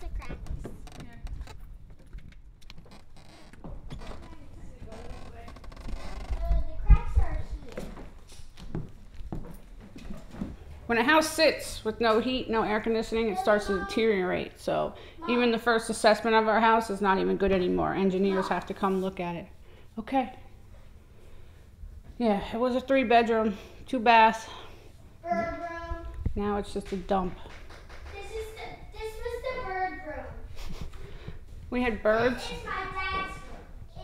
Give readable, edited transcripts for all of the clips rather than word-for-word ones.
the cracks. The cracks are here. When a house sits with no heat, no air conditioning, it starts to deteriorate. So even the first assessment of our house is not even good anymore. Engineers have to come look at it. Okay. Yeah, it was a 3-bedroom, 2-bath. Bird room. Now it's just a dump. This was the bird room. We had birds. It's my dad's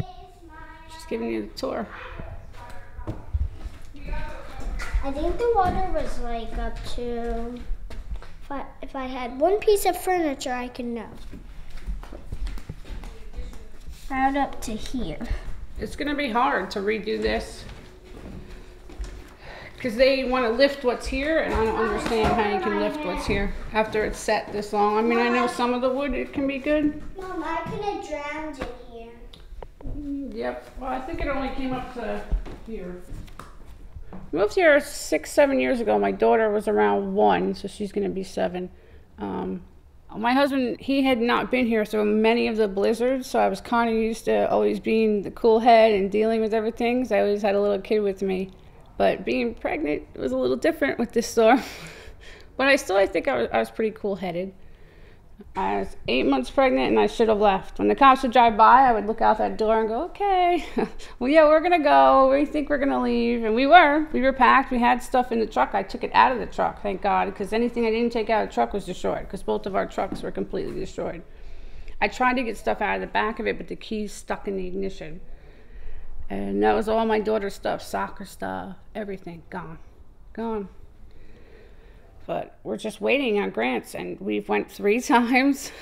room. It's my. Just giving you the tour. I think the water was like up to. If I had one piece of furniture, I could know. Right up to here. It's gonna be hard to redo this because they want to lift what's here, and I don't understand how you can lift what's here after it's set this long. I mean, I know some of the wood, it can be good. Mom, I could have drowned in here. Yep. Well, I think it only came up to here. We moved here 6-7 years ago. My daughter was around 1, so she's going to be 7. My husband, he had not been here through many of the blizzards, so I was kind of used to always being the cool head and dealing with everything, because I always had a little kid with me. But being pregnant was a little different with this storm. But I think I was pretty cool-headed. I was 8 months pregnant, and I should have left. When the cops would drive by, I would look out that door and go, okay, well, yeah, we're going to go. We think we're going to leave. And we were packed. We had stuff in the truck. I took it out of the truck, thank God, because anything I didn't take out of the truck was destroyed, because both of our trucks were completely destroyed. I tried to get stuff out of the back of it, but the keys stuck in the ignition. And that was all my daughter's stuff, soccer stuff, everything, gone. But we're just waiting on grants, and we've went 3 times,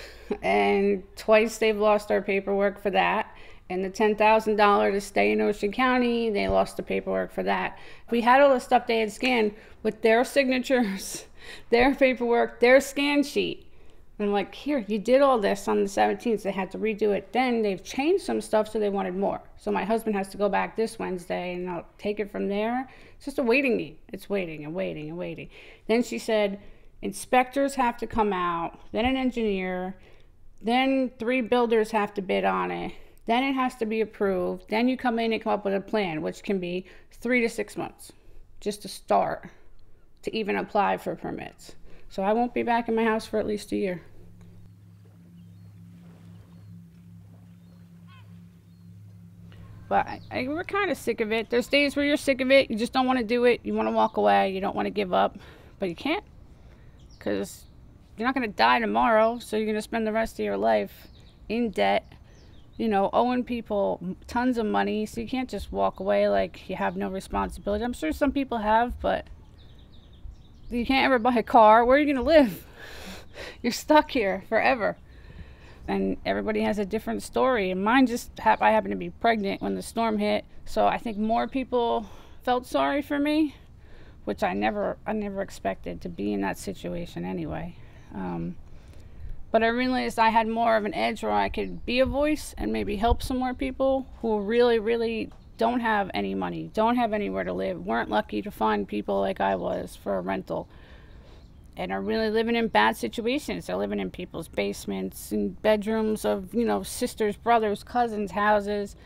and twice they've lost our paperwork for that. And the $10,000 to stay in Ocean County, they lost the paperwork for that. We had all the stuff they had scanned with their signatures, their paperwork, their scan sheet. And I'm like, here, you did all this on the 17th. They had to redo it. Then they've changed some stuff, so they wanted more. So my husband has to go back this Wednesday, and I'll take it from there. It's just a waiting game. It's waiting and waiting and waiting. Then she said, inspectors have to come out, then an engineer, then 3 builders have to bid on it. Then it has to be approved. Then you come in and come up with a plan, which can be 3 to 6 months just to start, to even apply for permits. So I won't be back in my house for at least a year. But we're kind of sick of it. There's days where you're sick of it. You just don't want to do it. You want to walk away. You don't want to give up. But you can't, because you're not going to die tomorrow. So you're going to spend the rest of your life in debt, you know, owing people tons of money. So you can't just walk away like you have no responsibility. I'm sure some people have, but you can't ever buy a car. Where are you going to live? You're stuck here forever. And everybody has a different story. And mine just, I happened to be pregnant when the storm hit. So I think more people felt sorry for me, which I never expected to be in that situation anyway. But I realized I had more of an edge where I could be a voice and maybe help some more people who really, really don't have any money, don't have anywhere to live, weren't lucky to find people like I was for a rental, and are really living in bad situations. They're living in people's basements and bedrooms of, you know, sisters, brothers, cousins' houses.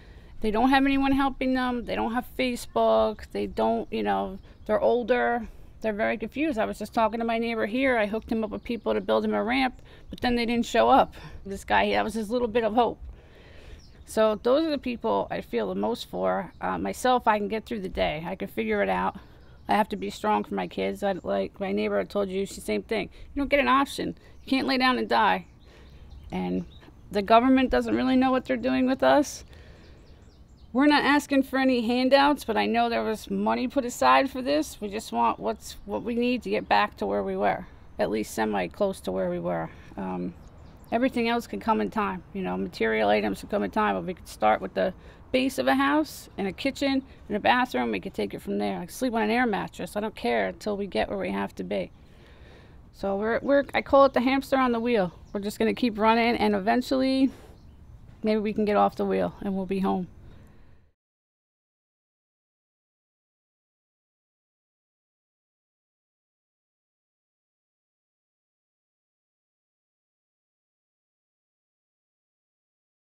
They don't have anyone helping them. They don't have Facebook. They don't, you know, they're older. They're very confused. I was just talking to my neighbor here. I hooked him up with people to build him a ramp, but then they didn't show up. This guy, that was his little bit of hope. So those are the people I feel the most for. Myself, I can get through the day. I can figure it out. I have to be strong for my kids. Like my neighbor told you, she's the same thing. You don't get an option. You can't lay down and die. And the government doesn't really know what they're doing with us. We're not asking for any handouts, but I know there was money put aside for this. We just want what we need to get back to where we were, at least semi-close to where we were. Everything else can come in time. You know, material items can come in time, but we could start with the base of a house and a kitchen and a bathroom. We could take it from there. I could sleep on an air mattress. I don't care until we get where we have to be. So I call it the hamster on the wheel. We're just going to keep running, and eventually maybe we can get off the wheel and we'll be home.